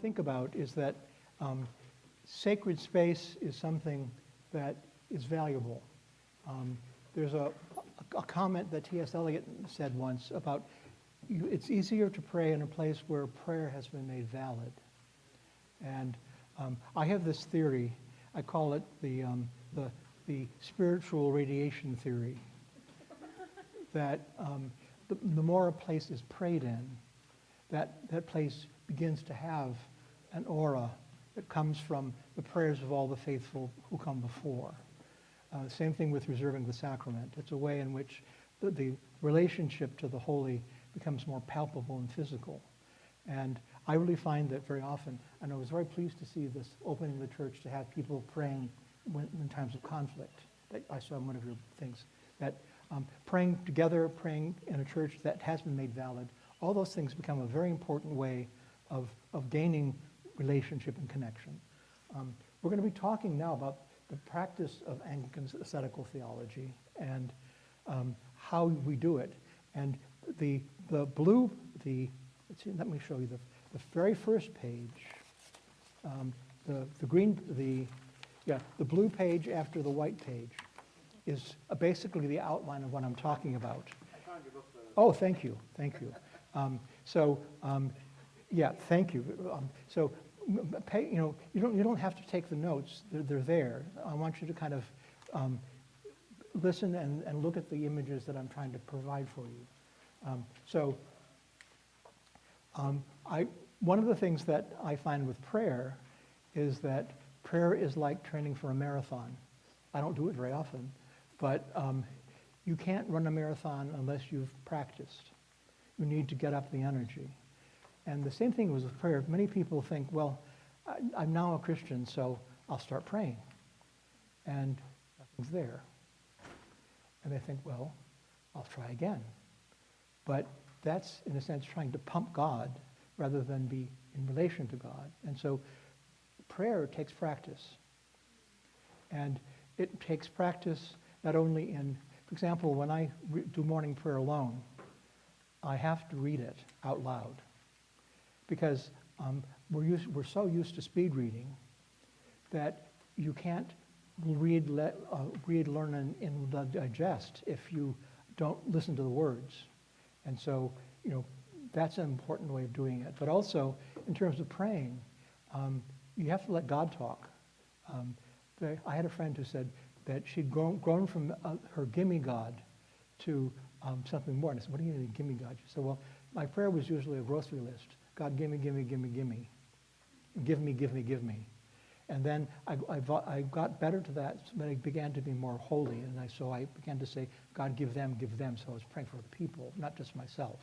think about is that sacred space is something that is valuable. There's a comment that T.S. Eliot said once about it's easier to pray in a place where prayer has been made valid. And I have this theory. I call it the spiritual radiation theory. That the more a place is prayed in, that place begins to have an aura that comes from the prayers of all the faithful who come before. Same thing with reserving the sacrament. It's a way in which the relationship to the holy becomes more palpable and physical. And I really find that very often, and I was very pleased to see this opening the church to have people praying in times of conflict. I saw in one of your things, that praying together, praying in a church that has been made valid, all those things become a very important way of gaining relationship and connection. We're going to be talking now about the practice of Anglican ascetical theology and how we do it. And let me show you the very first page, the blue page after the white page is basically the outline of what I'm talking about. I found your book, though. Oh, thank you. Yeah, thank you. You don't have to take the notes; they're there. I want you to kind of listen and look at the images that I'm trying to provide for you. One of the things that I find with prayer is that prayer is like training for a marathon. I don't do it very often, but you can't run a marathon unless you've practiced. You need to get up the energy. And the same thing was with prayer. Many people think, well, I'm now a Christian, so I'll start praying. And nothing's there. And they think, well, I'll try again. But that's, in a sense, trying to pump God rather than be in relation to God. And so prayer takes practice. And it takes practice not only in, for example, when I do morning prayer alone, I have to read it out loud. Because we're so used to speed reading that you can't read, learn, and digest if you don't listen to the words. And so, that's an important way of doing it. But also, in terms of praying, you have to let God talk. I had a friend who said that she'd grown from her gimme God to something more. And I said, what do you mean, gimme God? She said, well, my prayer was usually a grocery list. God, gimme, gimme, gimme, gimme. Give me, give me, give me. And then I got better to that, but I began to be more holy. And so I began to say, God, give them, give them. So I was praying for the people, not just myself.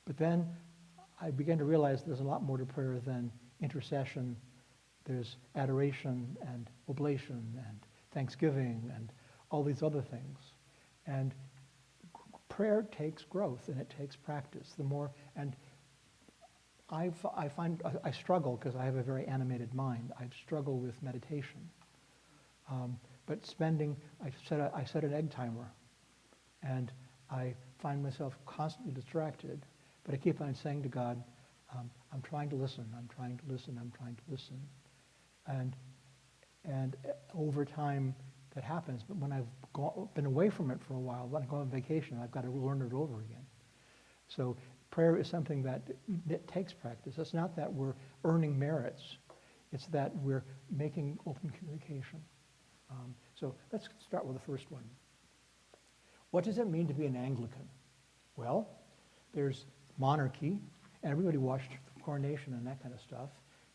But then I began to realize there's a lot more to prayer than intercession. There's adoration and oblation and thanksgiving and all these other things. And prayer takes growth and it takes practice. And I find I struggle because I have a very animated mind. I struggle with meditation. But I set an egg timer, and I find myself constantly distracted. But I keep on saying to God, I'm trying to listen. I'm trying to listen. I'm trying to listen. And over time, that happens. But when I've been away from it for a while, when I go on vacation, I've got to learn it over again. So prayer is something that takes practice. It's not that we're earning merits. It's that we're making open communication. So let's start with the first one. What does it mean to be an Anglican? Well, there's monarchy, and everybody watched the coronation and that kind of stuff.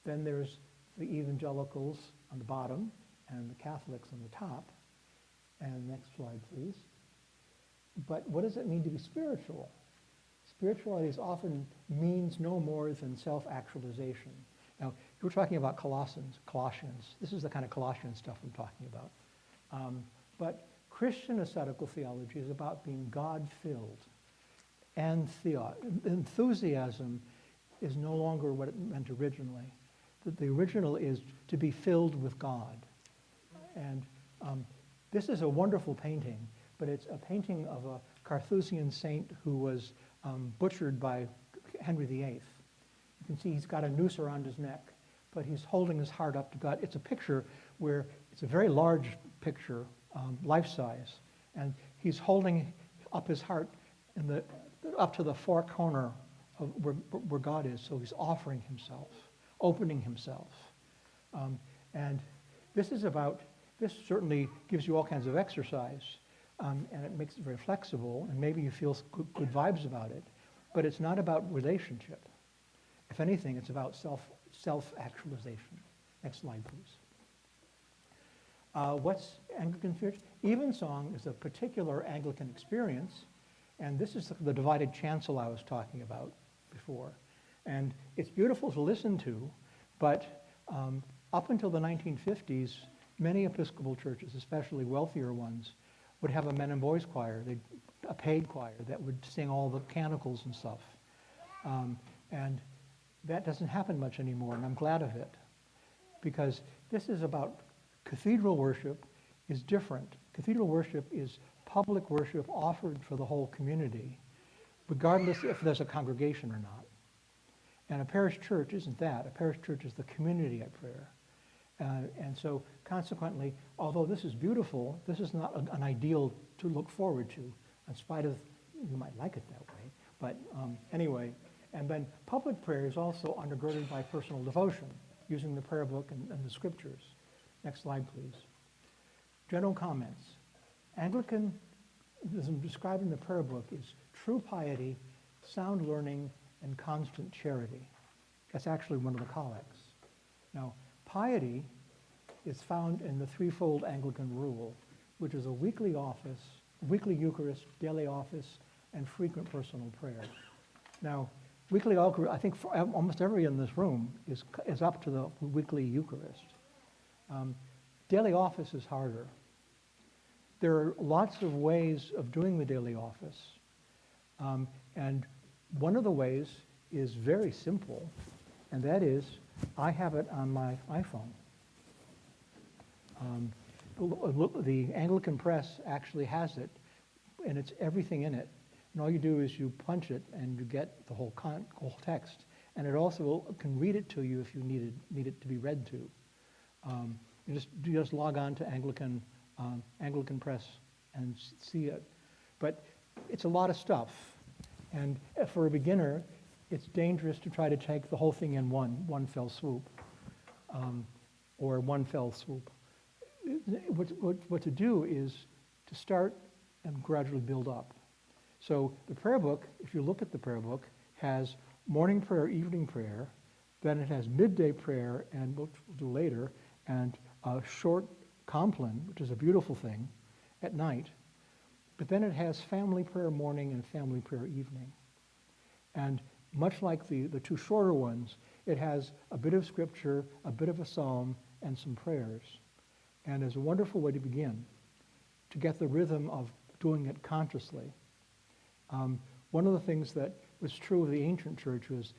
Then there's the evangelicals on the bottom and the Catholics on the top. And next slide, please. But what does it mean to be spiritual? Spirituality often means no more than self-actualization. Now, you're talking about Colossians. This is the kind of Colossian stuff I'm talking about. But Christian ascetical theology is about being God-filled. And enthusiasm is no longer what it meant originally. The original is to be filled with God. And this is a wonderful painting, but it's a painting of a Carthusian saint who was butchered by Henry VIII. In You can see he's got a noose around his neck, but he's holding his heart up to God. It's a picture where it's a very large picture, life-size, and he's holding up his heart up to the far corner of where God is. So he's offering himself, opening himself. And this certainly gives you all kinds of exercise, and it makes it very flexible, and maybe you feel good vibes about it, but it's not about relationship. If anything, it's about self-actualization. Next slide, please. What's Anglican church? Evensong is a particular Anglican experience, and this is the divided chancel I was talking about before. And it's beautiful to listen to, but up until the 1950s, many Episcopal churches, especially wealthier ones, would have a men and boys choir, a paid choir that would sing all the canticles and stuff. And that doesn't happen much anymore, and I'm glad of it, because this is about cathedral worship is different. Cathedral worship is public worship offered for the whole community, regardless if there's a congregation or not. And a parish church isn't that. A parish church is the community at prayer. And so consequently, although this is beautiful, this is not an ideal to look forward to, in spite of, you might like it that way. But anyway, and then public prayer is also undergirded by personal devotion, using the prayer book and the scriptures. Next slide, please. General comments. Anglicanism described in the prayer book is true piety, sound learning, and constant charity. That's actually one of the collects. Now, piety is found in the threefold Anglican rule, which is a weekly office, weekly Eucharist, daily office, and frequent personal prayer. Now, weekly Eucharist, I think for almost everybody in this room is up to the weekly Eucharist. Daily office is harder. There are lots of ways of doing the daily office. And one of the ways is very simple, and that is, I have it on my iPhone. The Anglican Press actually has it, and it's everything in it. And all you do is you punch it, and you get the whole text. And it also can read it to you if you need it to be read to. You just log on to Anglican Press and see it. But it's a lot of stuff. And for a beginner, it's dangerous to try to take the whole thing in one fell swoop, or one fell swoop. What to do is to start and gradually build up. So the prayer book, if you look at the prayer book, has morning prayer, evening prayer, then it has midday prayer, and we'll do later, and a short compline, which is a beautiful thing, at night. But then it has family prayer morning and family prayer evening. And much like the two shorter ones, it has a bit of scripture, a bit of a psalm, and some prayers. And it's a wonderful way to begin, to get the rhythm of doing it consciously. One of the things that was true of the ancient church was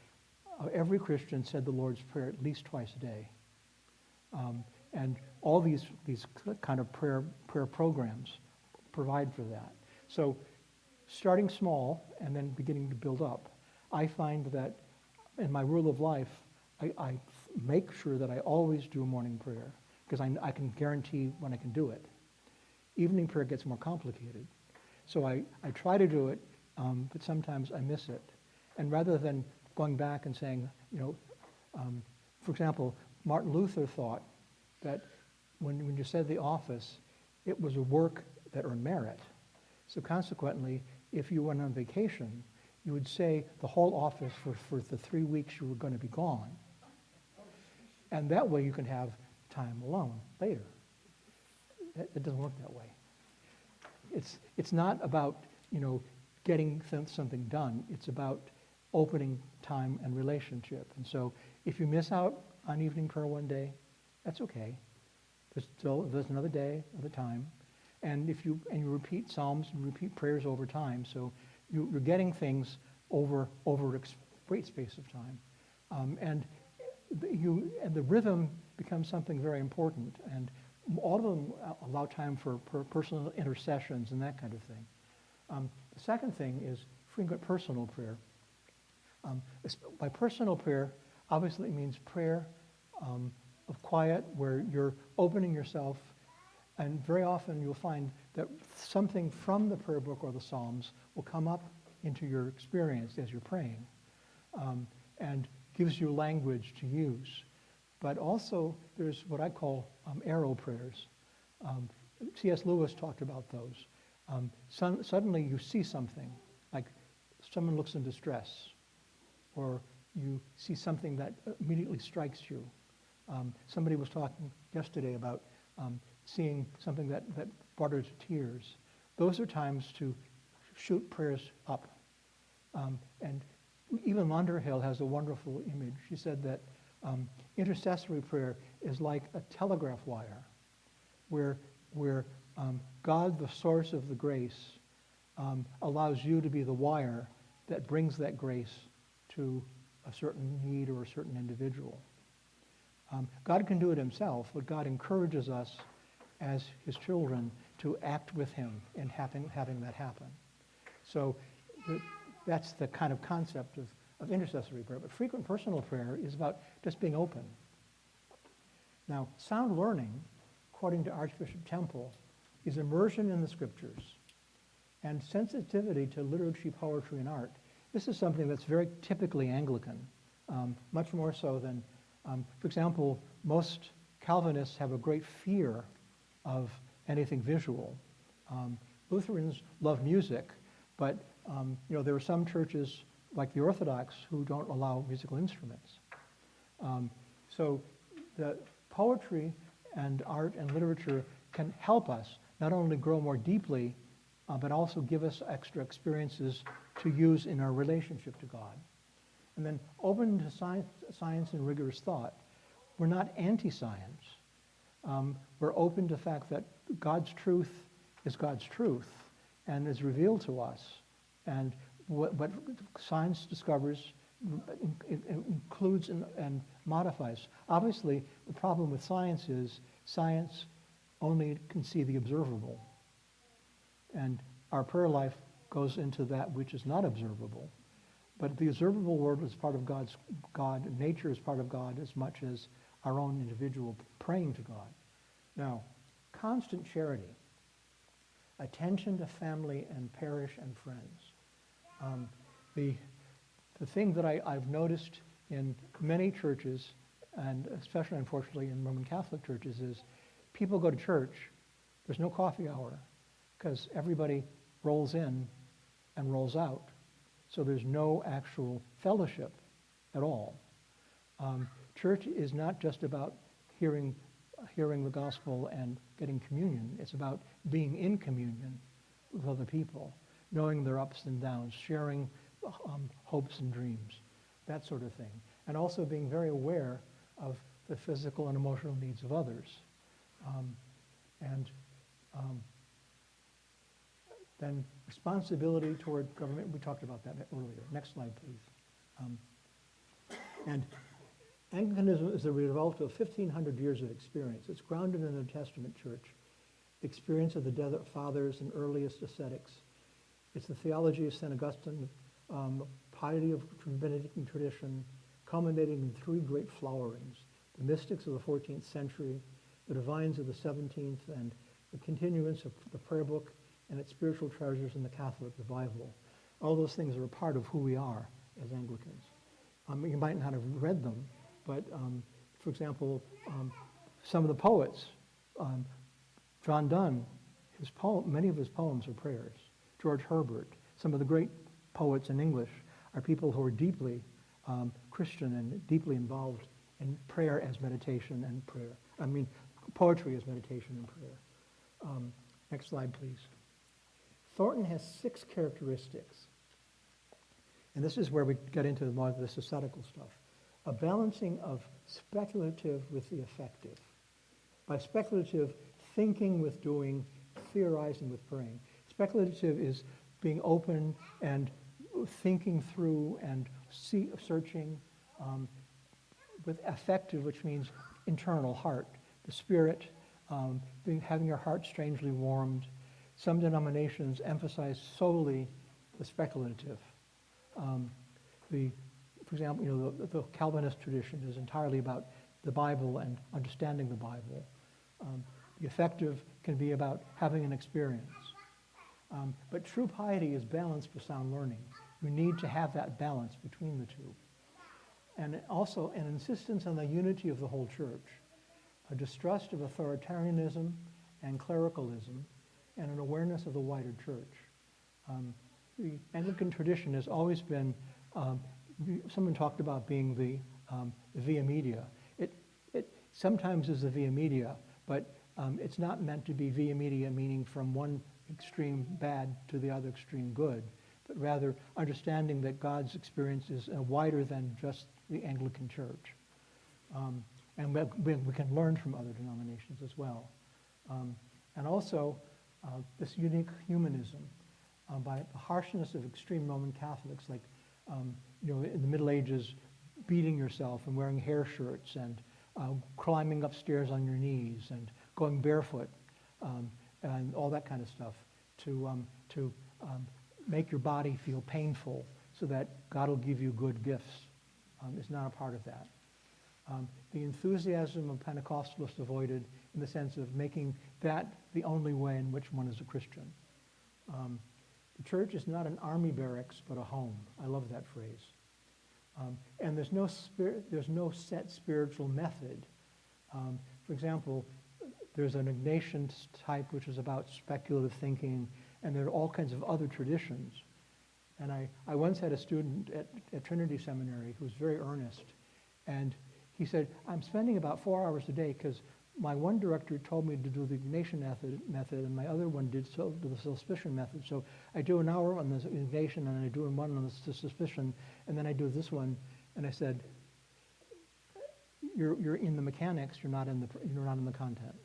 every Christian said the Lord's Prayer at least twice a day. And all these kind of prayer programs provide for that. So starting small and then beginning to build up, I find that in my rule of life, I make sure that I always do morning prayer, because I can guarantee when I can do it. Evening prayer gets more complicated. So I try to do it, but sometimes I miss it. And rather than going back and saying, for example, Martin Luther thought that when you said the office, it was a work that earned merit. So consequently, if you went on vacation, you would say the whole office for the 3 weeks you were going to be gone. And that way you can have time alone later. It doesn't work that way. It's not about, getting something done. It's about opening time and relationship. And so if you miss out on evening prayer one day, that's okay. There's another day, another time. And you repeat psalms and repeat prayers over time, so you're getting things over a great space of time. And the rhythm becomes something very important. And all of them allow time for personal intercessions and that kind of thing. The second thing is frequent personal prayer. By personal prayer, obviously it means prayer of quiet, where you're opening yourself, and very often you'll find that something from the prayer book or the Psalms will come up into your experience as you're praying, and gives you language to use. But also there's what I call arrow prayers. C.S. Lewis talked about those. Suddenly you see something, like someone looks in distress, or you see something that immediately strikes you. Somebody was talking yesterday about seeing something that brought her to tears. Those are times to shoot prayers up. And even Underhill has a wonderful image. She said that intercessory prayer is like a telegraph wire, where God, the source of the grace, allows you to be the wire that brings that grace to a certain need or a certain individual. God can do it himself, but God encourages us as his children to act with him in having that happen. So that's the kind of concept of intercessory prayer. But frequent personal prayer is about just being open. Now, sound learning, according to Archbishop Temple, is immersion in the scriptures and sensitivity to liturgy, poetry, and art. This is something that's very typically Anglican, much more so than, for example, most Calvinists have a great fear of anything visual. Lutherans love music, but there are some churches, like the Orthodox, who don't allow musical instruments. So the poetry and art and literature can help us not only grow more deeply, but also give us extra experiences to use in our relationship to God. And then open to science and rigorous thought. We're not anti-science. We're open to the fact that God's truth is God's truth and is revealed to us. And what science discovers includes and modifies. Obviously, the problem with science is science only can see the observable. And our prayer life goes into that which is not observable. But the observable world is part of God. Nature is part of God as much as our own individual praying to God. Now, constant charity, attention to family and parish and friends. The thing that I've noticed in many churches, and especially unfortunately in Roman Catholic churches, is people go to church, there's no coffee hour, because everybody rolls in and rolls out. So there's no actual fellowship at all. Church is not just about hearing the gospel and getting communion. It's about being in communion with other people, knowing their ups and downs, sharing hopes and dreams, that sort of thing. And also being very aware of the physical and emotional needs of others. Then responsibility toward government. We talked about that earlier. Next slide, please. And Anglicanism is the result of 1,500 years of experience. It's grounded in the New Testament church, the experience of the Desert Fathers and earliest ascetics. It's the theology of St. Augustine, piety of Benedictine tradition, culminating in three great flowerings: the mystics of the 14th century, the divines of the 17th, and the continuance of the prayer book and its spiritual treasures in the Catholic revival. All those things are a part of who we are as Anglicans. You might not have read them, but for example, some of the poets, John Donne, many of his poems are prayers. George Herbert, some of the great poets in English are people who are deeply Christian and deeply involved in prayer as meditation and prayer. Poetry as meditation and prayer. Next slide, please. Thornton has 6 characteristics. And this is where we get into more of this ascetical stuff. A balancing of speculative with the effective. By speculative, thinking with doing, theorizing with praying. Speculative is being open and thinking through and searching. With affective, which means internal heart, the spirit, having your heart strangely warmed. Some denominations emphasize solely the speculative. The for example, the Calvinist tradition is entirely about the Bible and understanding the Bible. The affective can be about having an experience. But true piety is balanced with sound learning. You need to have that balance between the two. And also an insistence on the unity of the whole church, a distrust of authoritarianism and clericalism, and an awareness of the wider church. The Anglican tradition has always been, someone talked about being the via media. It sometimes is the via media, but it's not meant to be via media, meaning from one extreme bad to the other extreme good, but rather understanding that God's experience is wider than just the Anglican Church. And we can learn from other denominations as well. And also this unique humanism by the harshness of extreme Roman Catholics, like in the Middle Ages, beating yourself and wearing hair shirts and climbing upstairs on your knees and going barefoot and all that kind of stuff to make your body feel painful so that God will give you good gifts is not a part of that. The enthusiasm of Pentecostalists avoided in the sense of making that the only way in which one is a Christian. The church is not an army barracks, but a home. I love that phrase. And there's no set spiritual method. For example, there's an Ignatian type which is about speculative thinking, and there are all kinds of other traditions. And I once had a student at Trinity Seminary who was very earnest, and he said, I'm spending about 4 hours a day because my one director told me to do the Ignatian method and my other one did the suspicion method. So I do an hour on the Ignatian and I do one on the suspicion, and then I do this one. And I said, you're in the mechanics, you're not in the content.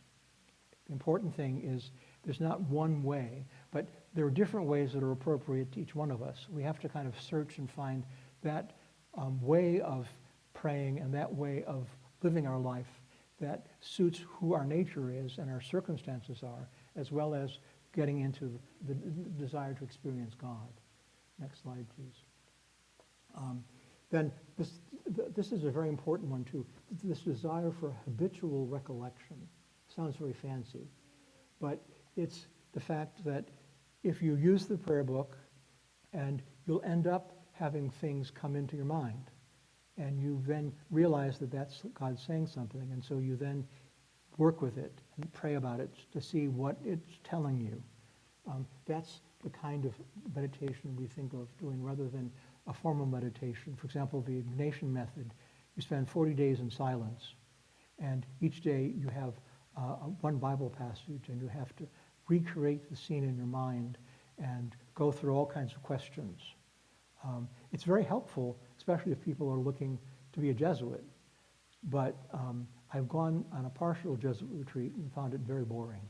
The important thing is there's not one way, but there are different ways that are appropriate to each one of us. We have to kind of search and find that way of praying and that way of living our life that suits who our nature is and our circumstances are, as well as getting into the desire to experience God. Next slide, please. Then this is a very important one too. This desire for habitual recollection. Sounds very fancy, but it's the fact that if you use the prayer book, and you'll end up having things come into your mind, and you then realize that that's God saying something, and so you then work with it and pray about it to see what it's telling you. That's the kind of meditation we think of doing rather than a formal meditation. For example, the Ignatian method, you spend 40 days in silence, and each day you have one Bible passage, and you have to recreate the scene in your mind and go through all kinds of questions. It's very helpful, especially if people are looking to be a Jesuit. But I've gone on a partial Jesuit retreat and found it very boring.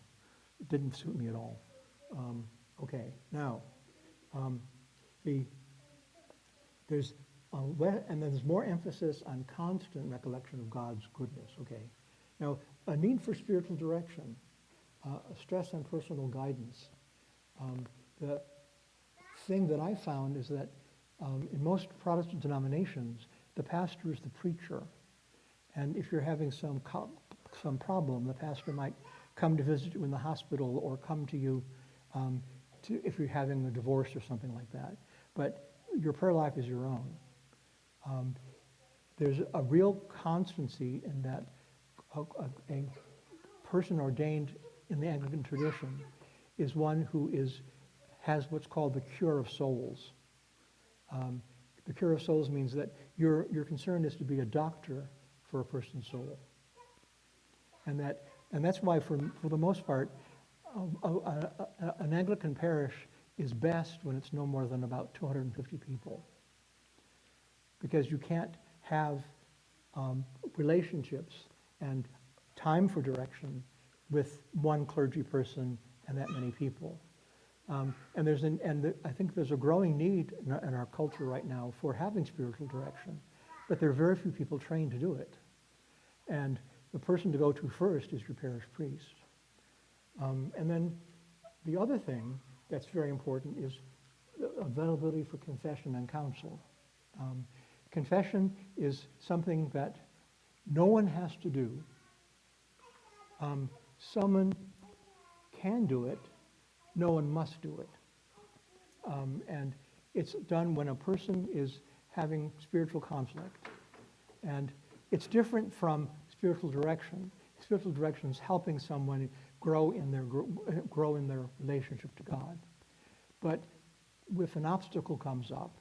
It didn't suit me at all. Okay, now, there's more emphasis on constant recollection of God's goodness. Okay, now a need for spiritual direction, a stress on personal guidance. The thing that I found is that in most Protestant denominations, the pastor is the preacher. And if you're having some problem, the pastor might come to visit you in the hospital or come to you if you're having a divorce or something like that. But your prayer life is your own. There's a real constancy in that a person ordained in the Anglican tradition is one who has what's called the cure of souls. The cure of souls means that your concern is to be a doctor for a person's soul, and that's why for the most part, an Anglican parish is best when it's no more than about 250 people, because you can't have relationships and time for direction with one clergy person and that many people. And I think there's a growing need in our culture right now for having spiritual direction, but there are very few people trained to do it. And the person to go to first is your parish priest. And then the other thing that's very important is availability for confession and counsel. Confession is something that no one has to do. Someone can do it. No one must do it. And it's done when a person is having spiritual conflict. And it's different from spiritual direction. Spiritual direction is helping someone grow in their relationship to God. But if an obstacle comes up,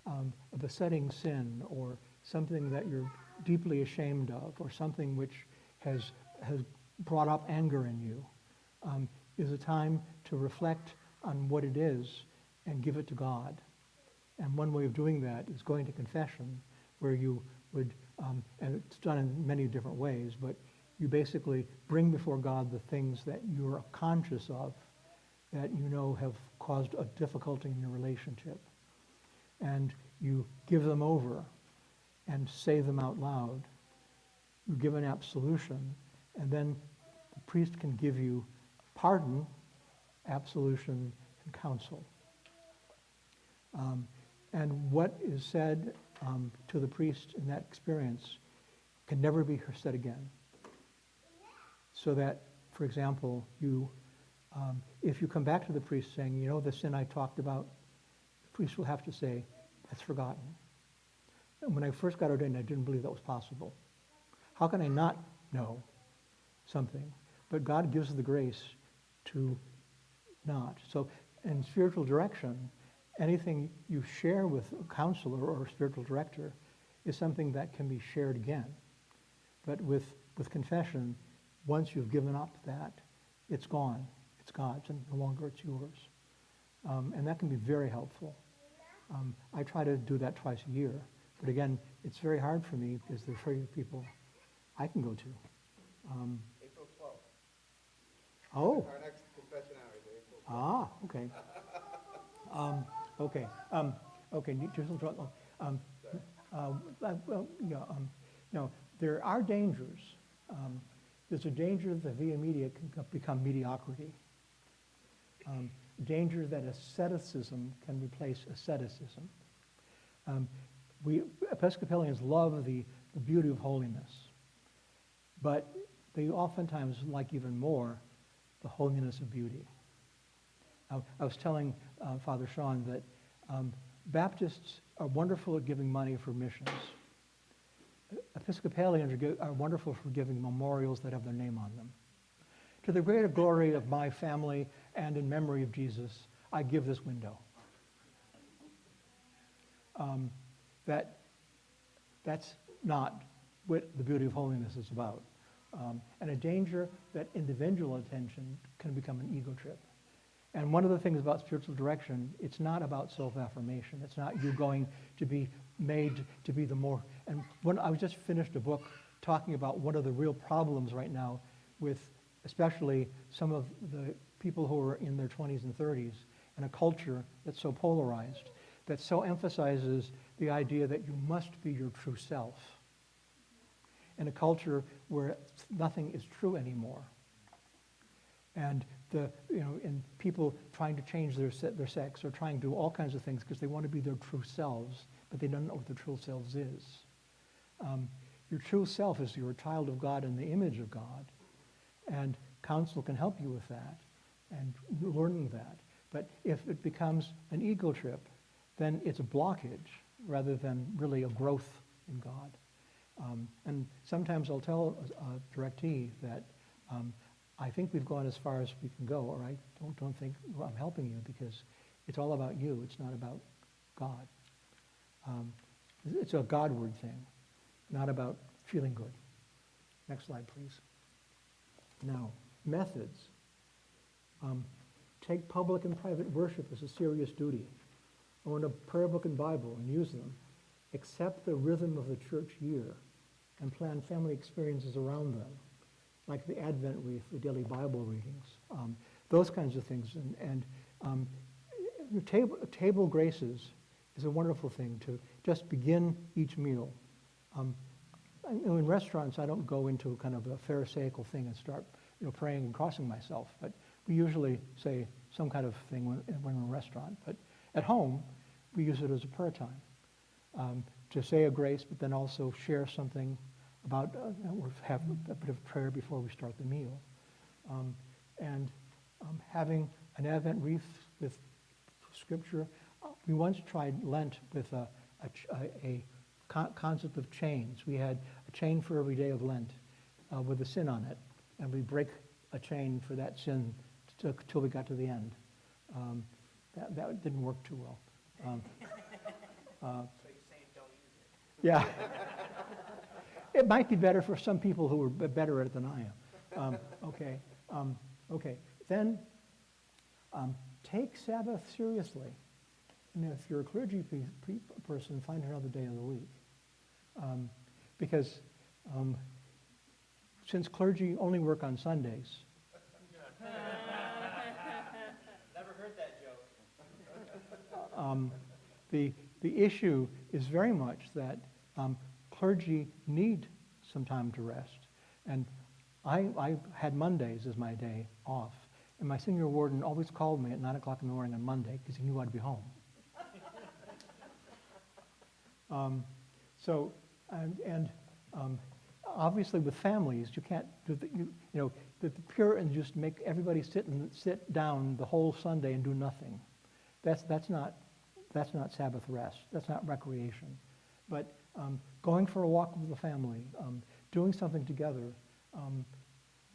a besetting sin or something that you're deeply ashamed of or something which has brought up anger in you, is a time to reflect on what it is and give it to God. And one way of doing that is going to confession, where you would, and it's done in many different ways, but you basically bring before God the things that you're conscious of that you know have caused a difficulty in your relationship. And you give them over and say them out loud. You give an absolution, and then the priest can give you pardon, absolution, and counsel. And what is said to the priest in that experience can never be said again. So that, for example, if you come back to the priest saying, you know, the sin I talked about, the priest will have to say, that's forgotten. And when I first got ordained, I didn't believe that was possible. How can I not know something? But God gives the grace to not. So in spiritual direction, anything you share with a counselor or a spiritual director is something that can be shared again. But with confession, once you've given up that, it's gone. It's God's, and no longer it's yours. And that can be very helpful. I try to do that twice a year. But again, it's very hard for me because there's very few people I can go to. April 12th. Oh. Our next confession hour is April 12th. Ah, okay. There are dangers. There's a danger that via media can become mediocrity. Danger that asceticism can replace asceticism. We Episcopalians love the beauty of holiness, but they oftentimes like even more the holiness of beauty. I was telling Father Sean that Baptists are wonderful at giving money for missions. Episcopalians are wonderful for giving memorials that have their name on them. To the greater glory of my family and in memory of Jesus, I give this window. That's not what the beauty of holiness is about. And a danger that individual attention can become an ego trip. And one of the things about spiritual direction, it's not about self-affirmation. It's not you going to be made to be the more. And when I just finished a book talking about one of the real problems right now with especially some of the people who are in their 20s and 30s in a culture that's so polarized, that so emphasizes the idea that you must be your true self. In a culture where nothing is true anymore. And and people trying to change their sex or trying to do all kinds of things because they want to be their true selves, but they don't know what their true selves is. Your true self is you're a child of God in the image of God, and counsel can help you with that and learning that. But if it becomes an ego trip, then it's a blockage rather than really a growth in God. And sometimes I'll tell a directee that I think we've gone as far as we can go, or I don't think I'm helping you because it's all about you. It's not about God. It's a Godward thing, not about feeling good. Next slide, please. Now, methods. Take public and private worship as a serious duty. Own a prayer book and Bible and use them. Accept the rhythm of the church year and plan family experiences around them, like the Advent wreath, the daily Bible readings, those kinds of things. And table graces is a wonderful thing to just begin each meal. In restaurants, I don't go into kind of a pharisaical thing and start praying and crossing myself, but we usually say some kind of thing when we're in a restaurant. But at home, we use it as a prayer time. to say a grace, but then also share something about, or have a bit of prayer before we start the meal. And having an Advent wreath with scripture. We once tried Lent with a concept of chains. We had a chain for every day of Lent with a sin on it, and we break a chain for that sin till we got to the end. That didn't work too well. So you're saying don't use it? Yeah. It might be better for some people who are better at it than I am. Okay. Then take Sabbath seriously. And if you're a clergy person, find another day of the week. Because since clergy only work on Sundays, Never heard that joke. the issue is very much that clergy need some time to rest. And I had Mondays as my day off. And my senior warden always called me at 9 o'clock in the morning on Monday because he knew I'd be home. Obviously with families, you can't do the Puritans just make everybody sit down the whole Sunday and do nothing. That's not Sabbath rest. That's not recreation. But going for a walk with the family, doing something together,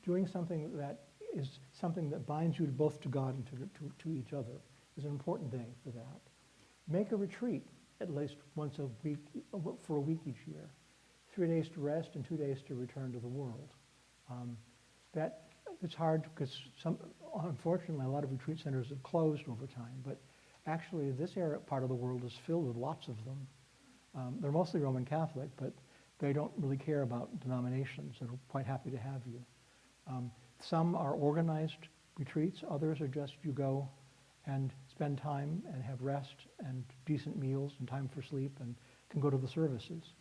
doing something that is something that binds you both to God and to each other is an important day for that. Make a retreat at least once a week, for a week each year. 3 days to rest and 2 days to return to the world. That it's hard because unfortunately, a lot of retreat centers have closed over time. But actually, this part of the world is filled with lots of them. They're mostly Roman Catholic, but they don't really care about denominations. They're quite happy to have you. Some are organized retreats. Others are just you go and spend time and have rest and decent meals and time for sleep and can go to the services.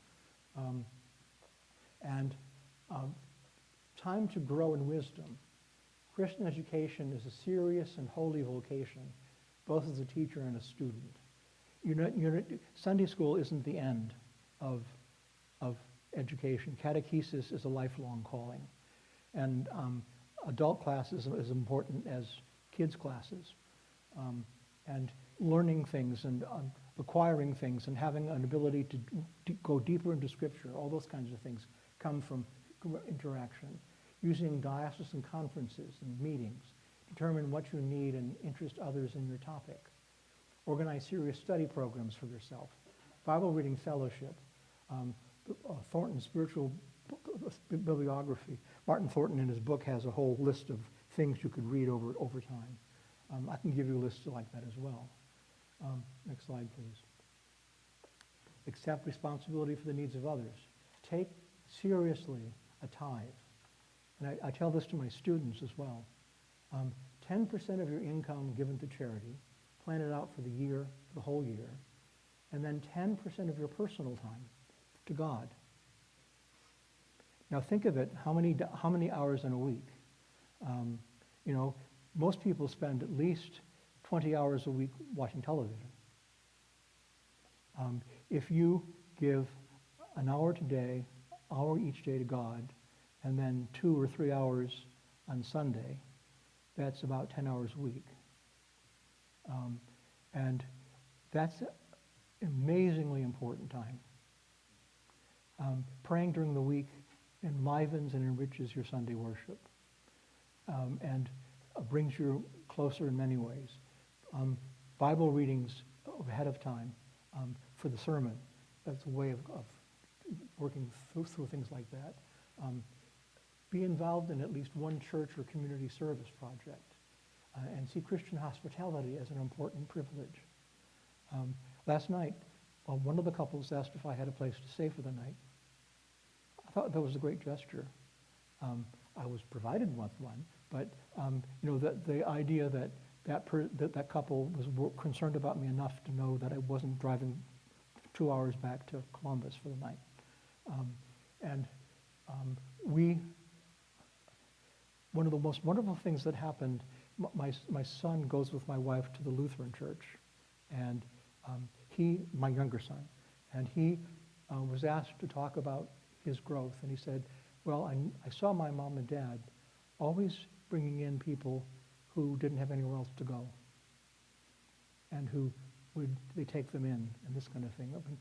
Time to grow in wisdom. Christian education is a serious and holy vocation, both as a teacher and a student. Sunday school isn't the end of education. Catechesis is a lifelong calling. And adult classes is as important as kids' classes. And learning things and acquiring things and having an ability to go deeper into Scripture, all those kinds of things come from interaction. Using diocesan conferences and meetings, determine what you need and interest others in your topic. Organize serious study programs for yourself. Bible reading fellowship. Thornton's spiritual bibliography. Martin Thornton in his book has a whole list of things you could read over time. I can give you a list like that as well. Next slide, please. Accept responsibility for the needs of others. Take seriously a tithe. And I tell this to my students as well. 10% of your income given to charity, plan it out for the year, the whole year, and then 10% of your personal time to God. Now think of it, how many hours in a week? Most people spend at least 20 hours a week watching television. If you give an hour today, hour each day to God, and then 2 or 3 hours on Sunday, that's about 10 hours a week. And that's amazingly important time. Praying during the week enlivens and enriches your Sunday worship and brings you closer in many ways. Bible readings ahead of time for the sermon. That's a way of working through things like that. Be involved in at least one church or community service project and see Christian hospitality as an important privilege. Last night, one of the couples asked if I had a place to stay for the night. I thought that was a great gesture. I was provided with one, but the idea that couple was concerned about me enough to know that I wasn't driving 2 hours back to Columbus for the night. One of the most wonderful things that happened, my son goes with my wife to the Lutheran church, and my younger son, and he was asked to talk about his growth, and he said, well, I saw my mom and dad always bringing in people who didn't have anywhere else to go, and who would they take them in, and this kind of thing. I mean,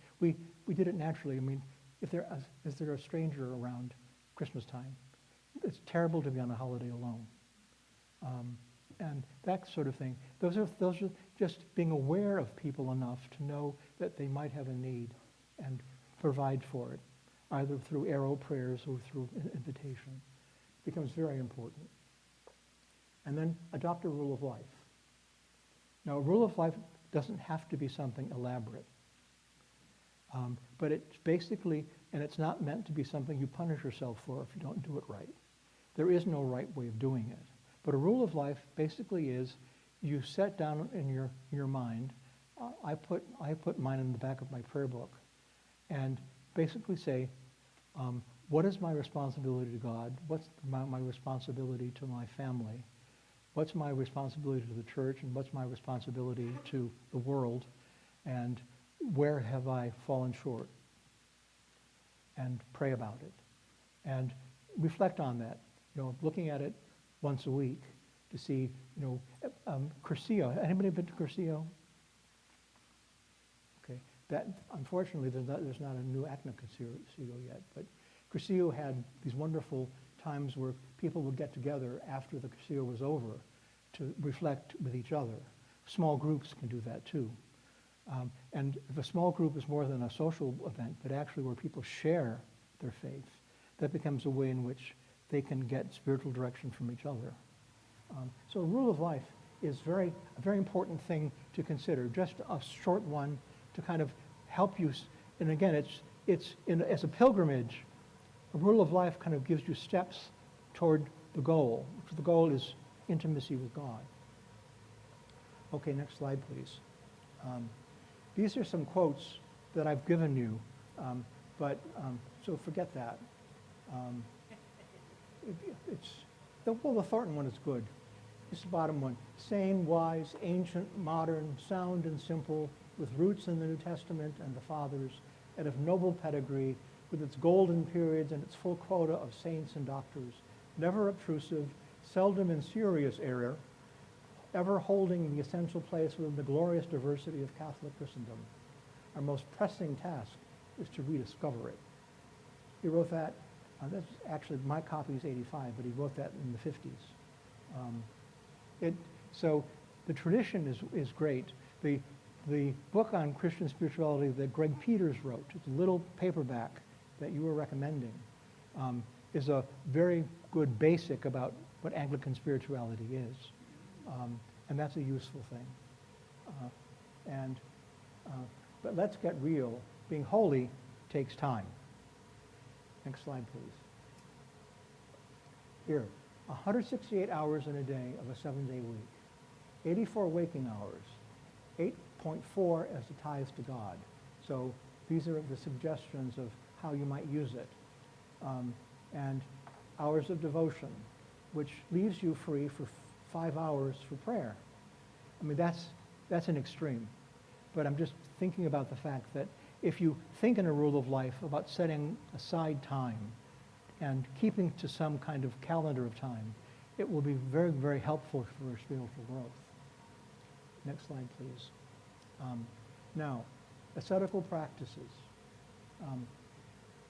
we did it naturally. I mean, is there a stranger around Christmas time? It's terrible to be on a holiday alone. And that sort of thing. Those are just being aware of people enough to know that they might have a need and provide for it, either through arrow prayers or through invitation. It becomes very important. And then adopt a rule of life. Now, a rule of life doesn't have to be something elaborate. But it's basically, and it's not meant to be something you punish yourself for if you don't do it right. There is no right way of doing it. But a rule of life basically is you set down in your mind, I put mine in the back of my prayer book, and basically say, what is my responsibility to God? What's my responsibility to my family? What's my responsibility to the church? And what's my responsibility to the world? And where have I fallen short? And pray about it. And reflect on that, looking at it once a week to see, Cursillo. Anybody been to Cursillo? Okay. That, unfortunately, there's not a new Acna Cursillo yet, but Cursillo had these wonderful times where people would get together after the Cursillo was over to reflect with each other. Small groups can do that too. And if a small group is more than a social event, but actually where people share their faith, that becomes a way in which they can get spiritual direction from each other. So a rule of life is a very important thing to consider, just a short one to kind of help you. And again, as a pilgrimage, a rule of life kind of gives you steps toward the goal. The goal is intimacy with God. Okay, next slide, please. These are some quotes that I've given you, so forget that. The Thornton one is good. It's the bottom one. Sane, wise, ancient, modern, sound and simple, with roots in the New Testament and the Fathers, and of noble pedigree, with its golden periods and its full quota of saints and doctors, never obtrusive, seldom in serious error, ever holding the essential place within the glorious diversity of Catholic Christendom. Our most pressing task is to rediscover it. He wrote that, that's actually, my copy is 85, but he wrote that in the 50s. So the tradition is great. The book on Christian spirituality that Greg Peters wrote, it's a little paperback that you were recommending, is a very good basic about what Anglican spirituality is. And that's a useful thing. But let's get real. Being holy takes time. Next slide, please. Here, 168 hours in a day of a 7-day week, 84 waking hours, 8.4 as the tithes to God. So these are the suggestions of how you might use it. And hours of devotion, which leaves you free for 5 hours for prayer. I mean, that's an extreme. But I'm just thinking about the fact that if you think in a rule of life about setting aside time and keeping to some kind of calendar of time, it will be very, very helpful for spiritual growth. Next slide, please. Now, ascetical practices.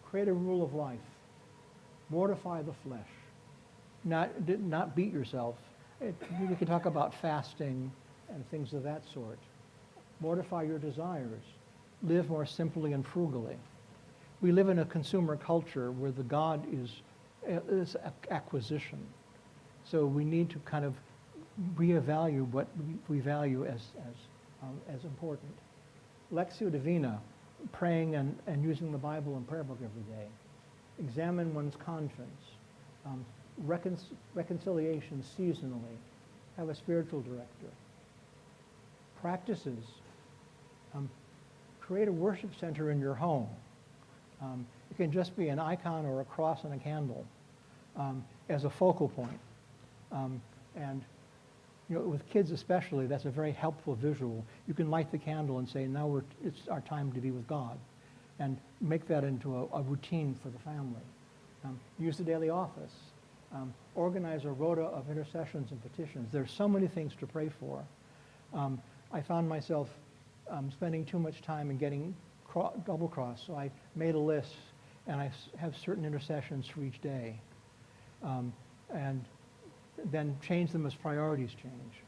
Create a rule of life. Mortify the flesh. Not beat yourself. We can talk about fasting and things of that sort. Mortify your desires. Live more simply and frugally. We live in a consumer culture where the God is acquisition. So we need to kind of reevaluate what we value as important. Lectio Divina, praying and using the Bible and prayer book every day. Examine one's conscience. Reconciliation seasonally. Have a spiritual director. Practices. Create a worship center in your home. It can just be an icon or a cross and a candle as a focal point. And with kids especially, that's a very helpful visual. You can light the candle and say, now it's our time to be with God. and make that into a routine for the family. Use the daily office. Organize a rota of intercessions and petitions. There's so many things to pray for. I found myself spending too much time and getting double-crossed, so I made a list, and I have certain intercessions for each day, and then change them as priorities change.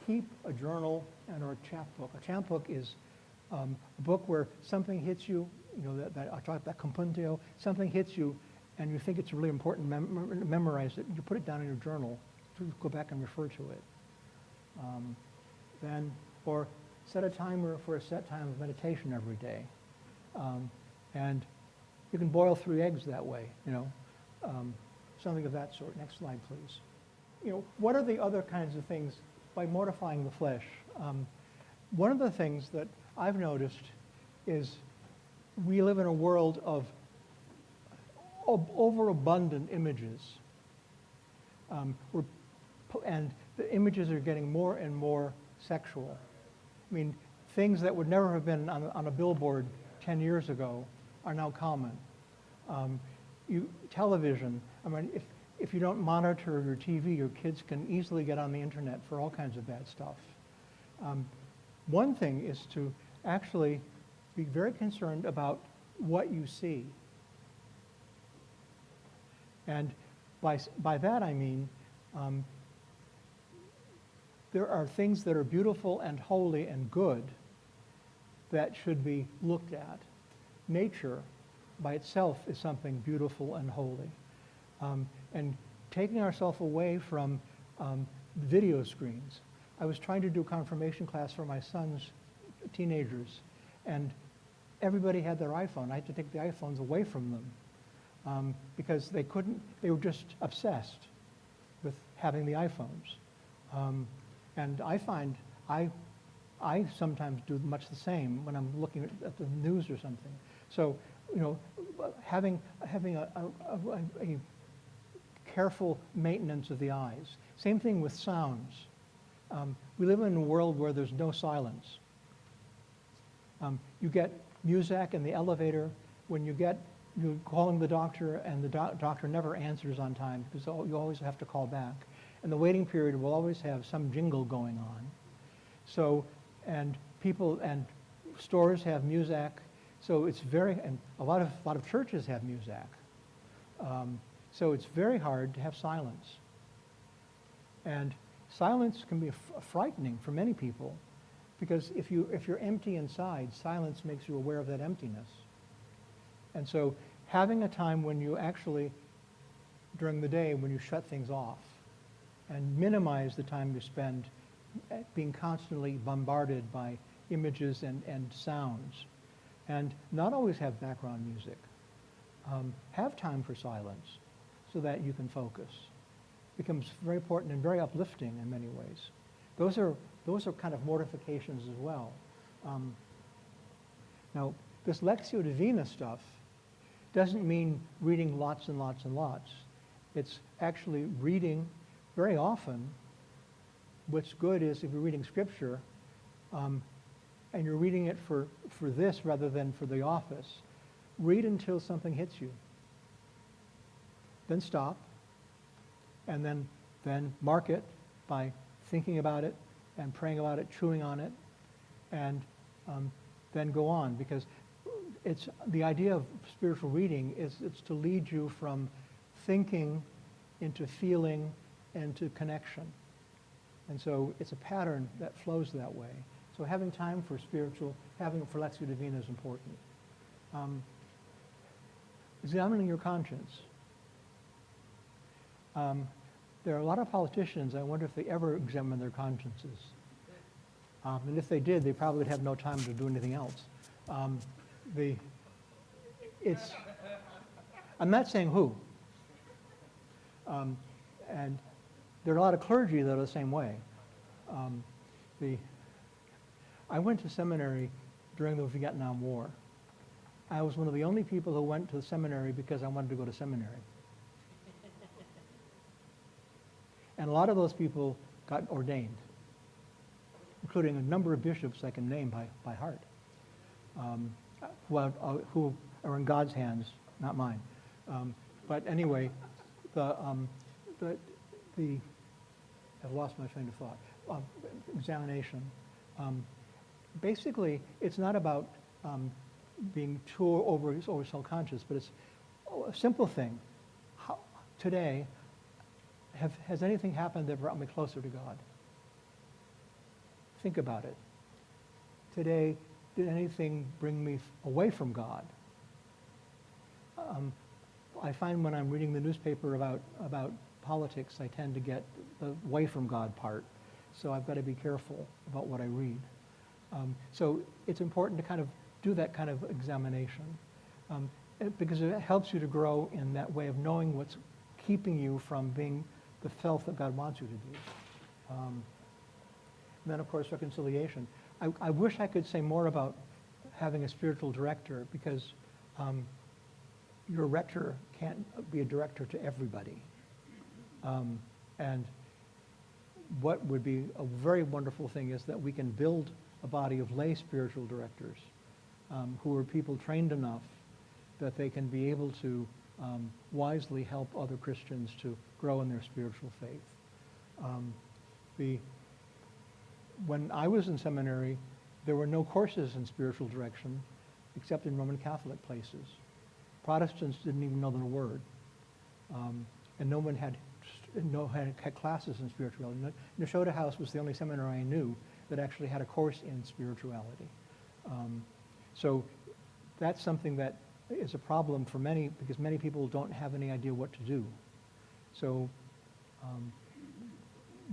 Keep a journal and or a chapbook. A chapbook is a book where something hits you, that I talked about compuntio, something hits you, and you think it's really important to memorize it. You put it down in your journal to go back and refer to it. Or set a timer for a set time of meditation every day. And you can boil 3 eggs that way, something of that sort. Next slide, please. What are the other kinds of things by mortifying the flesh? One of the things that I've noticed is we live in a world of overabundant images. And the images are getting more and more sexual. I mean, things that would never have been on a billboard 10 years ago are now common. Television, I mean, if you don't monitor your TV, your kids can easily get on the internet for all kinds of bad stuff. One thing is to actually be very concerned about what you see. And by that I mean, there are things that are beautiful and holy and good that should be looked at. Nature by itself is something beautiful and holy. And taking ourselves away from video screens. I was trying to do confirmation class for my son's teenagers, and everybody had their iPhone. I had to take the iPhones away from them because they were just obsessed with having the iPhones. And I find I sometimes do much the same when I'm looking at the news or something. So, having a careful maintenance of the eyes. Same thing with sounds. We live in a world where there's no silence. You get Muzak in the elevator when you're calling the doctor and the doctor never answers on time because you always have to call back. And the waiting period will always have some jingle going on. So, and people and stores have Muzak. So it's and a lot of churches have Muzak. So it's very hard to have silence. And silence can be frightening for many people because if you're empty inside, silence makes you aware of that emptiness. And so having a time when you actually, during the day, when you shut things off and minimize the time you spend being constantly bombarded by images and sounds, and not always have background music. Have time for silence so that you can focus. Becomes very important and very uplifting in many ways. Those are kind of mortifications as well. Now, this Lectio Divina stuff doesn't mean reading lots and lots and lots. It's actually reading very often. What's good is if you're reading scripture, and you're reading it for this rather than for the office, read until something hits you. Then stop, and then mark it by thinking about it and praying about it, chewing on it, and then go on. Because it's the idea of spiritual reading is it's to lead you from thinking into feeling and to connection. And so it's a pattern that flows that way. So having time for having for Lectio Divina is important. Examining your conscience. There are a lot of politicians, I wonder if they ever examine their consciences. And if they did, they probably would have no time to do anything else. I'm not saying who. And there are a lot of clergy that are the same way. I went to seminary during the Vietnam War. I was one of the only people who went to the seminary because I wanted to go to seminary. And a lot of those people got ordained, including a number of bishops I can name by heart. um, who are in God's hands, not mine. But anyway, the I've lost my train of thought. Examination. Basically, it's not about being too over self-conscious, but it's a simple thing. Today, has anything happened that brought me closer to God? Think about it. Today, did anything bring me away from God? I find when I'm reading the newspaper about politics, I tend to get the away from God part. So I've got to be careful about what I read. So it's important to kind of do that kind of examination because it helps you to grow in that way of knowing what's keeping you from being the self that God wants you to be. And then, of course, reconciliation. I wish I could say more about having a spiritual director because your rector can't be a director to everybody. And what would be a very wonderful thing is that we can build a body of lay spiritual directors who are people trained enough that they can be able to wisely help other Christians to grow in their spiritual faith. When I was in seminary, there were no courses in spiritual direction except in Roman Catholic places. Protestants didn't even know the word. And no one had classes in spirituality. Nashotah House was the only seminary I knew that actually had a course in spirituality. So that's something that is a problem for many because many people don't have any idea what to do. So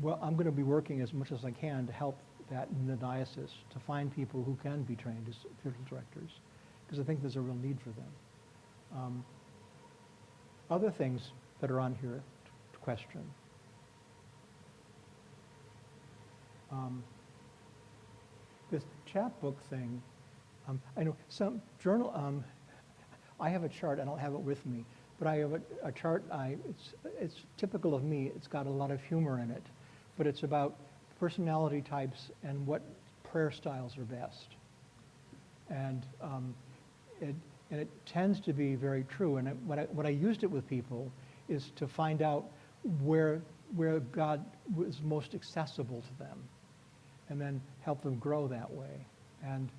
well, I'm going to be working as much as I can to help that in the diocese, to find people who can be trained as spiritual directors, because I think there's a real need for them. Other things that are on here to question. This chapbook thing, I know some journal, I have a chart, I don't have it with me, but I have a chart, it's typical of me, it's got a lot of humor in it, but it's about personality types and what prayer styles are best. And it tends to be very true, and what I used it with people is to find out where God was most accessible to them, and then help them grow that way. And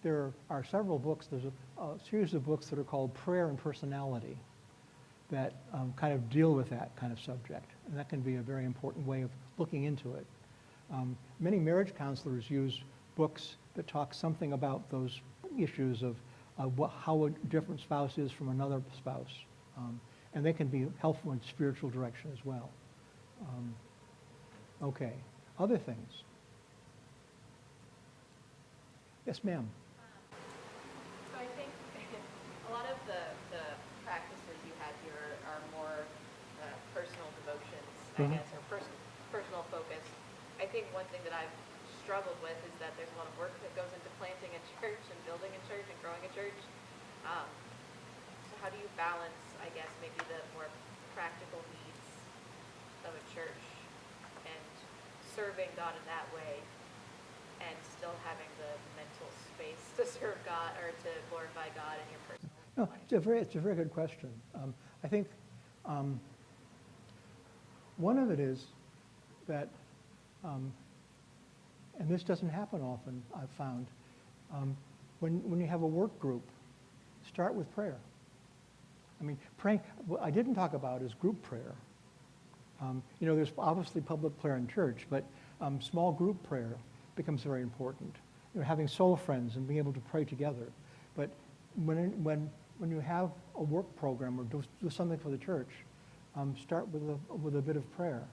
there are several books. There's a series of books that are called Prayer and Personality that kind of deal with that kind of subject. And that can be a very important way of looking into it. Many marriage counselors use books that talk something about those issues of how a different spouse is from another spouse. And they can be helpful in spiritual direction as well. Okay, other things. Yes, ma'am. So I think a lot of the practices you have here are more personal devotions, I guess, or personal focus. I think one thing that I've struggled with is that there's a lot of work that goes into planting a church and building a church and growing a church. So how do you balance, I guess, maybe the more practical needs of a church and serving God in that way, and still having the mental space to serve God or to glorify God in your personal No, life? it's a very good question. I think one of it is that, and this doesn't happen often, I've found, when you have a work group, start with prayer. I mean, praying, what I didn't talk about is group prayer. There's obviously public prayer in church, but small group prayer becomes very important. Having soul friends and being able to pray together. But when you have a work program or do something for the church, start with a bit of prayer.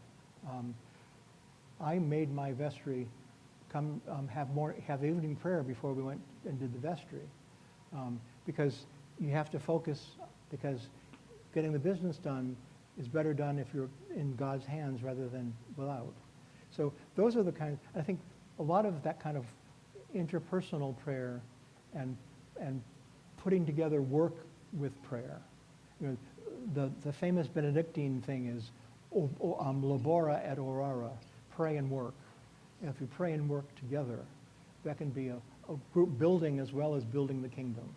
I made my vestry have evening prayer before we went and did the vestry, because you have to focus. Because getting the business done is better done if you're in God's hands rather than without. So those are the kinds. I think a lot of that kind of interpersonal prayer and putting together work with prayer. The famous Benedictine thing is labora et orare, pray and work. And if you pray and work together, that can be a a group building as well as building the kingdom?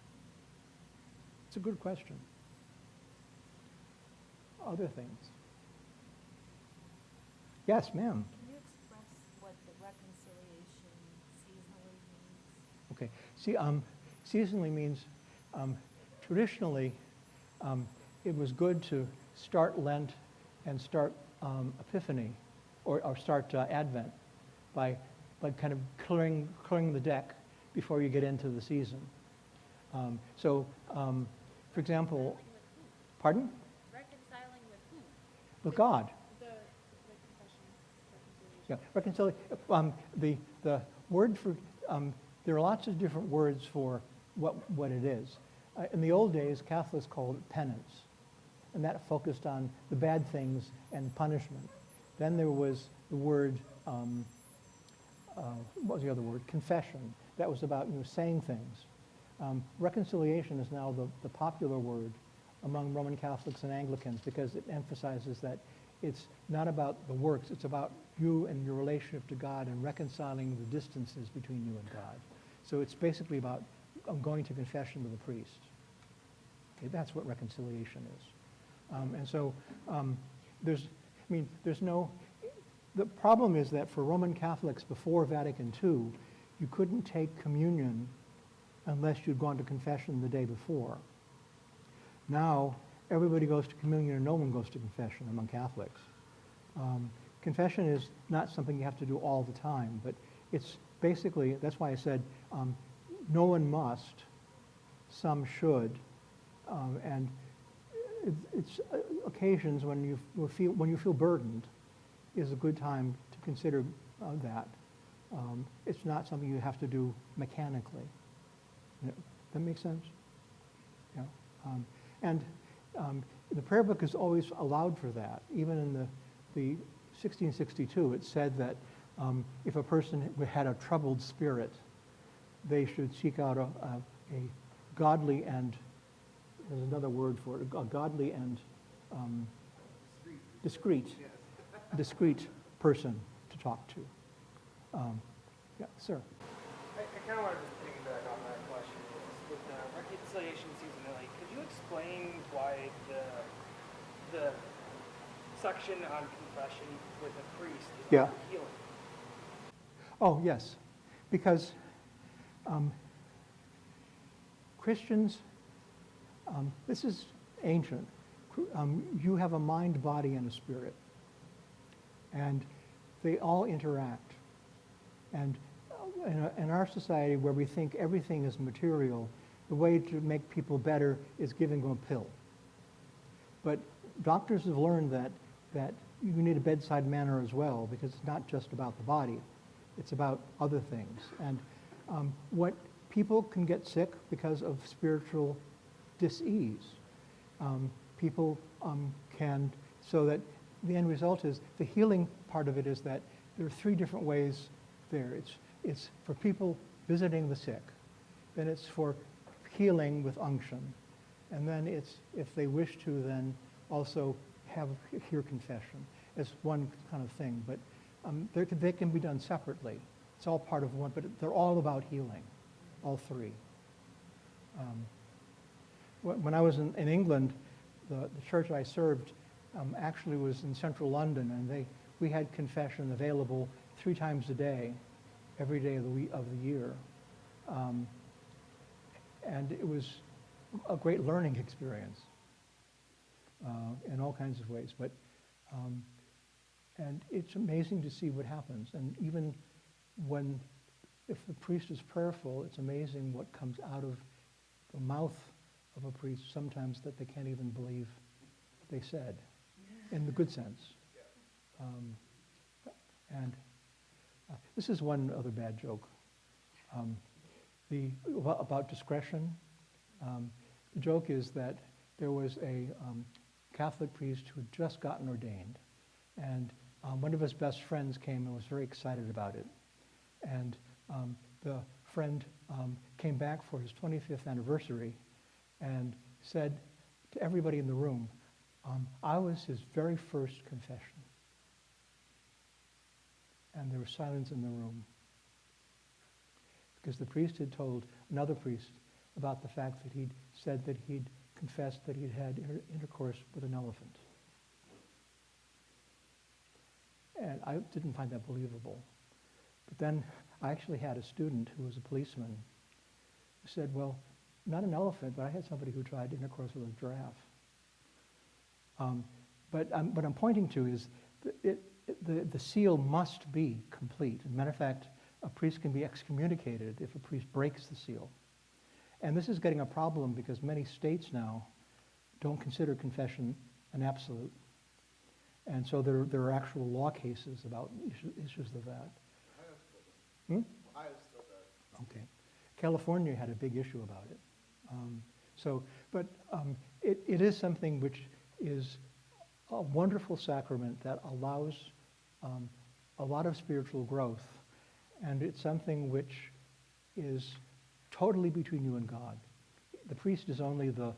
It's a good question. Other things? Yes, ma'am. Can you express what the reconciliation seasonally means? Okay. See, seasonally means traditionally it was good to start Lent and start Epiphany or start Advent by kind of clearing the deck before you get into the season. For example, pardon? Reconciling with who? With God. The confession, Yeah, the word for there are lots of different words for what it is. In the old days, Catholics called it penance, and that focused on the bad things and punishment. Then there was the word, what was the other word? Confession. That was about saying things. Reconciliation is now the popular word among Roman Catholics and Anglicans because it emphasizes that it's not about the works, it's about you and your relationship to God and reconciling the distances between you and God. So it's basically about going to confession with a priest. Okay, that's what reconciliation is. The problem is that for Roman Catholics before Vatican II, you couldn't take communion unless you'd gone to confession the day before. Now, everybody goes to communion and no one goes to confession among Catholics. Confession is not something you have to do all the time, but it's basically, that's why I said no one must, some should, and it's occasions when you feel burdened is a good time to consider that. It's not something you have to do mechanically. That makes sense? Yeah. The prayer book is always allowed for that. Even in the 1662, it said that if a person had a troubled spirit, they should seek out a godly and, there's another word for it, a godly and discreet person to talk to. Yeah, sir. I kind of wanted to piggyback on that question. With the reconciliation seasonality, could you explain why the section on confession with a priest is Yeah. not healing? Oh, yes. Because Christians, this is ancient. You have a mind, body, and a spirit. And they all interact. And in our society where we think everything is material, the way to make people better is giving them a pill. But doctors have learned that you need a bedside manner as well, because it's not just about the body. It's about other things. And what people can get sick because of spiritual dis-ease. People can, so that the end result is, the healing part of it is that there are three different ways there. It's for people visiting the sick. Then it's for healing with unction. And then it's, if they wish to, then also hear confession as one kind of thing. But they can be done separately. It's all part of one, but they're all about healing, all three. When I was in England, the church I served actually was in central London, and we had confession available 3 times a day, every day of the year. And it was a great learning experience in all kinds of ways. But and it's amazing to see what happens. And even if the priest is prayerful, it's amazing what comes out of the mouth of a priest sometimes that they can't even believe they said, in the good sense. This is one other bad joke. About discretion. The joke is that there was a Catholic priest who had just gotten ordained, and one of his best friends came and was very excited about it. And the friend came back for his 25th anniversary and said to everybody in the room, I was his very first confession. And there was silence in the room. because the priest had told another priest about the fact that he'd said that he'd confessed that he'd had intercourse with an elephant. And I didn't find that believable. But then I actually had a student who was a policeman who said, well, not an elephant, but I had somebody who tried intercourse with a giraffe. But what I'm pointing to is the seal must be complete. As a matter of fact, a priest can be excommunicated if a priest breaks the seal. And this is getting a problem because many states now don't consider confession an absolute. And so there are actual law cases about issues of that. Ohio still does. Okay. California had a big issue about it. It is something which is a wonderful sacrament that allows a lot of spiritual growth. And it's something which is totally between you and God. The priest is only the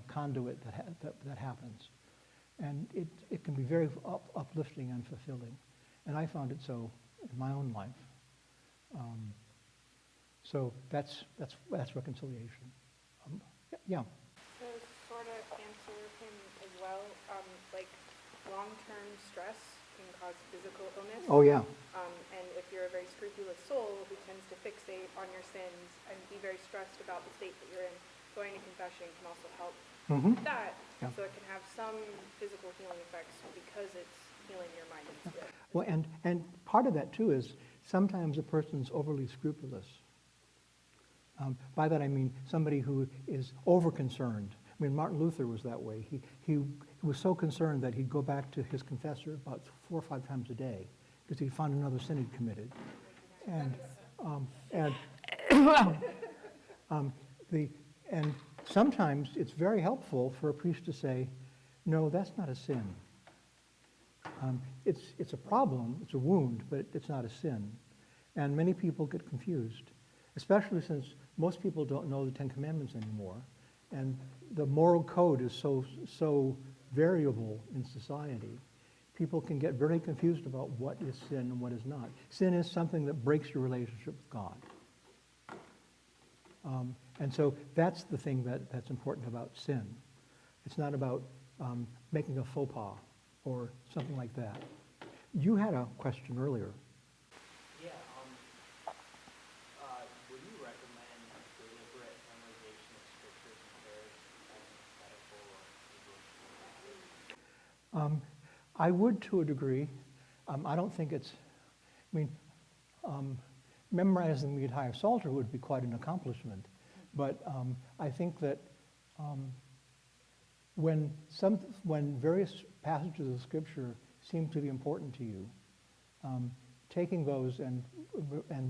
conduit that happens. And it can be very uplifting and fulfilling. And I found it so in my own life. So that's reconciliation. Yeah. To sort of answer him as well, like long-term stress can cause physical illness. Oh, yeah. And if you're a very scrupulous soul who tends to fixate on your sins and be very stressed about the state that you're in, going to confession can also help with that. Yeah. So it can have some physical healing effects because it's healing your mind and spirit. Well, and part of that, too, is sometimes a person's overly scrupulous. By that I mean somebody who is over-concerned. I mean, Martin Luther was that way. He was so concerned that he'd go back to his confessor about 4 or 5 times a day because he found another sin he'd committed. And sometimes it's very helpful for a priest to say, no, that's not a sin. It's a problem, it's a wound, but it's not a sin. And many people get confused, especially since most people don't know the Ten Commandments anymore. And the moral code is so variable in society. People can get very confused about what is sin and what is not. Sin is something that breaks your relationship with God. And so that's the thing that's important about sin. It's not about making a faux pas or something like that. You had a question earlier. Yeah, would you recommend deliberate memorization of scriptures and prayers as metaphor or devotion? I would to a degree. I don't think it's, memorizing the entire Psalter would be quite an accomplishment. But I think that when various passages of Scripture seem to be important to you, taking those and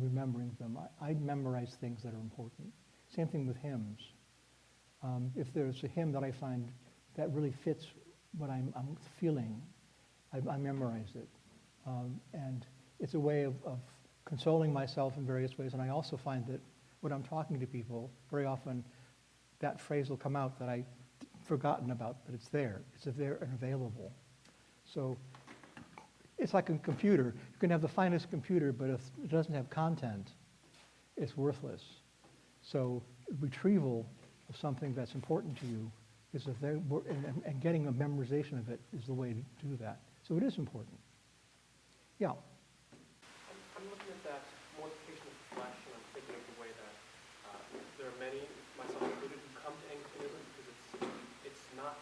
remembering them, I memorize things that are important. Same thing with hymns. If there's a hymn that I find that really fits what I'm feeling, I memorize it. And it's a way of consoling myself in various ways. And I also find that when I'm talking to people, very often that phrase will come out that I've forgotten about, but it's there. It's there and available. So it's like a computer. You can have the finest computer, but if it doesn't have content, it's worthless. So retrieval of something that's important to you is and getting a memorization of it is the way to do that. So it is important. Yeah. I'm looking at that mortification of the flesh, and I'm thinking of the way that there are many, myself included, who come to Anglicanism because it's not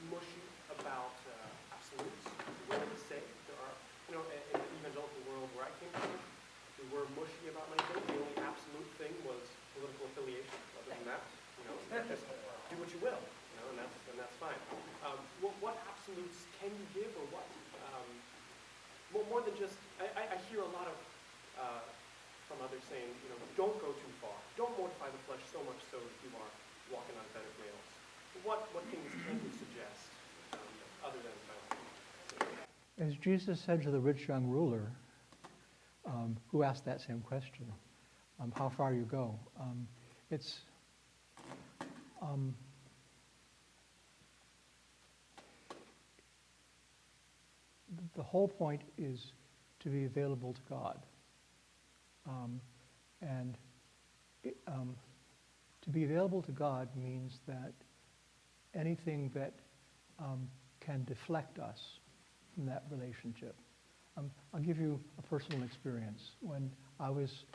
mushy about absolutes. We're to say there are, in the evangelical world where I came from, we were mushy about many things. The only absolute thing was political affiliation. Other than that, just do what you will, and that's fine. What absolutes can you give, or what? More than just, I hear a lot of from others saying, don't go too far. Don't mortify the flesh so much so that you are walking on a bed of nails. What things can you suggest other than As Jesus said to the rich young ruler, who asked that same question, how far you go, the whole point is to be available to God. And to be available to God means that anything that can deflect us from that relationship. I'll give you a personal experience. When I was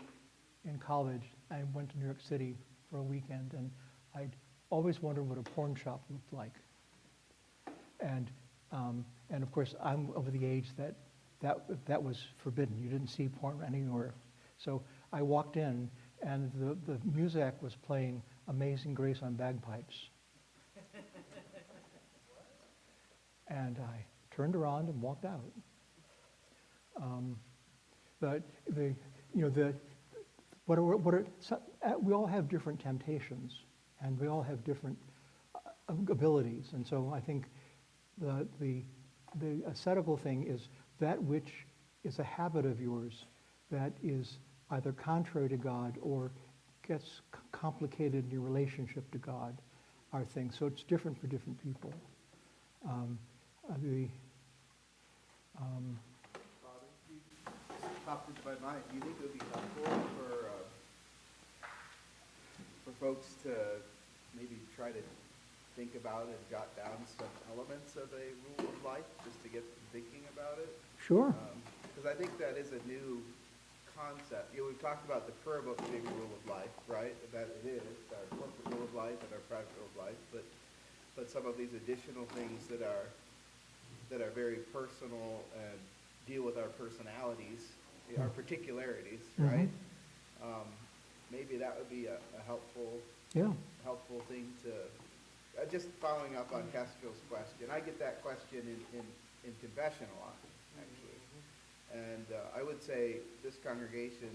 in college, I went to New York City for a weekend, and I'd always wondered what a porn shop looked like. And of course, I'm of the age that was forbidden. You didn't see porn anywhere. So I walked in, and the music was playing Amazing Grace on bagpipes. And I turned around and walked out. We all have different temptations, and we all have different abilities. And so I think the ascetical thing is that which is a habit of yours that is either contrary to God or gets complicated in your relationship to God are things. So it's different for different people. Father, this popped into my mind. Do you think it would be helpful for folks to maybe try to think about and jot down some elements of a rule of life just to get them thinking about it? Sure. Because I think that is a new concept. We've talked about the prayer book being a rule of life, right? That it is our corporate rule of life and our private rule of life, but some of these additional things that are very personal and deal with our personalities, our particularities, right? Maybe that would be a helpful thing to, just following up on Kestrel's question. I get that question in confession a lot, actually. And I would say this congregation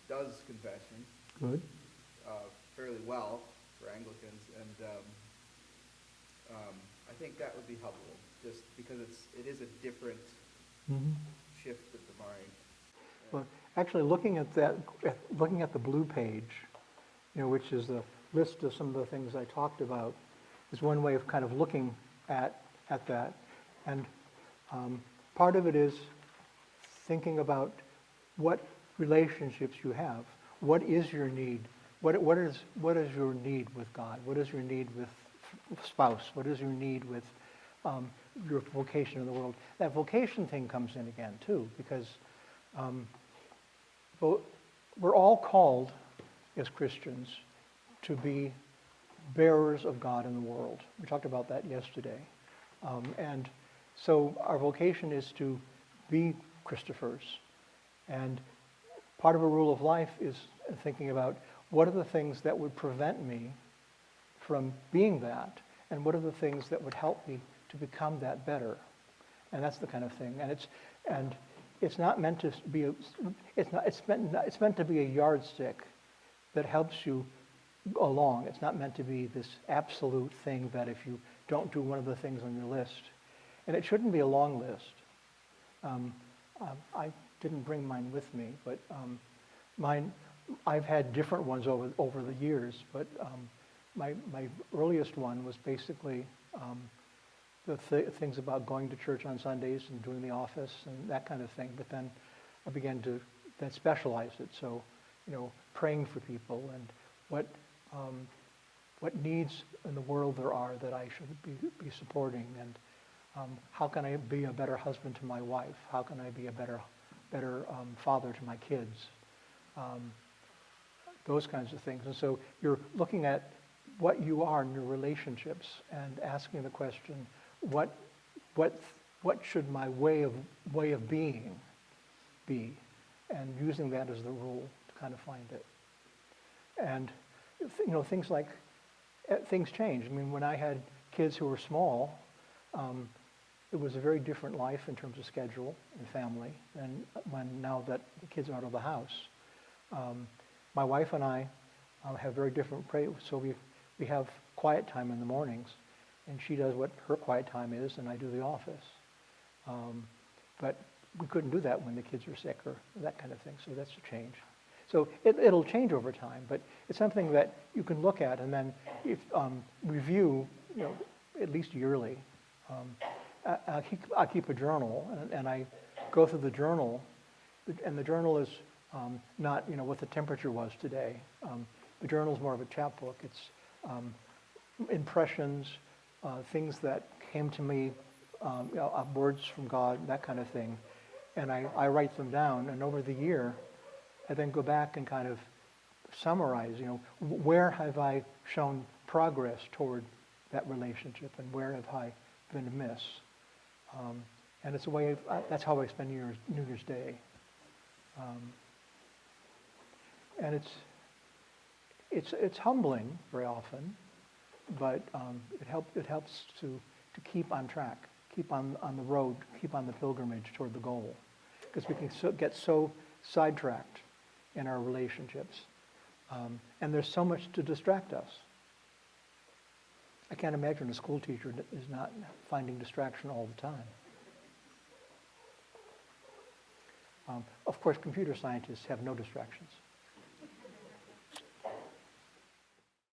does confession. Good. Fairly well for Anglicans, and I think that would be helpful, just because it is a different shift of the mind. Well, actually, looking at the blue page, which is the list of some of the things I talked about, is one way of kind of looking at that. And part of it is thinking about what relationships you have. What is your need? What is your need with God? What is your need with spouse? What is your need with your vocation in the world? That vocation thing comes in again too, because we're all called as Christians to be bearers of God in the world. We talked about that yesterday. And so our vocation is to be Christophers. And part of a rule of life is thinking about what are the things that would prevent me from being that, and what are the things that would help me to become that better. And that's the kind of thing. And it's not meant to be it's meant to be a yardstick that helps you along. It's not meant to be this absolute thing that if you don't do one of the things on your list, and it shouldn't be a long list. I didn't bring mine with me, but I've had different ones over the years, but my earliest one was basically the things about going to church on Sundays and doing the office and that kind of thing. But then I began to then specialize it. So, praying for people and what needs in the world there are that I should be supporting, and how can I be a better husband to my wife? How can I be a better father to my kids? Those kinds of things. And so you're looking at what you are in your relationships and asking the question, what should my way of being be? And using that as the rule to kind of find it. And things like things change. I mean, when I had kids who were small, it was a very different life in terms of schedule and family than now that the kids are out of the house. My wife and I have very different prayer. So we have quiet time in the mornings, and she does what her quiet time is, and I do the office. But we couldn't do that when the kids are sick or that kind of thing. So that's a change. So it'll change over time, but it's something that you can look at and then review, at least yearly. I keep a journal, and I go through the journal, and the journal is not, what the temperature was today. The journal's more of a chapbook. It's impressions, things that came to me, words from God, that kind of thing. And I write them down, and over the year, I then go back and kind of summarize, where have I shown progress toward that relationship, and where have I been amiss? And it's a way of, that's how I spend New Year's Day. And it's humbling very often, but it helps to keep on track, keep on the road, keep on the pilgrimage toward the goal, because we can get so sidetracked in our relationships, and there's so much to distract us. I can't imagine a school teacher that is not finding distraction all the time. Of course, computer scientists have no distractions.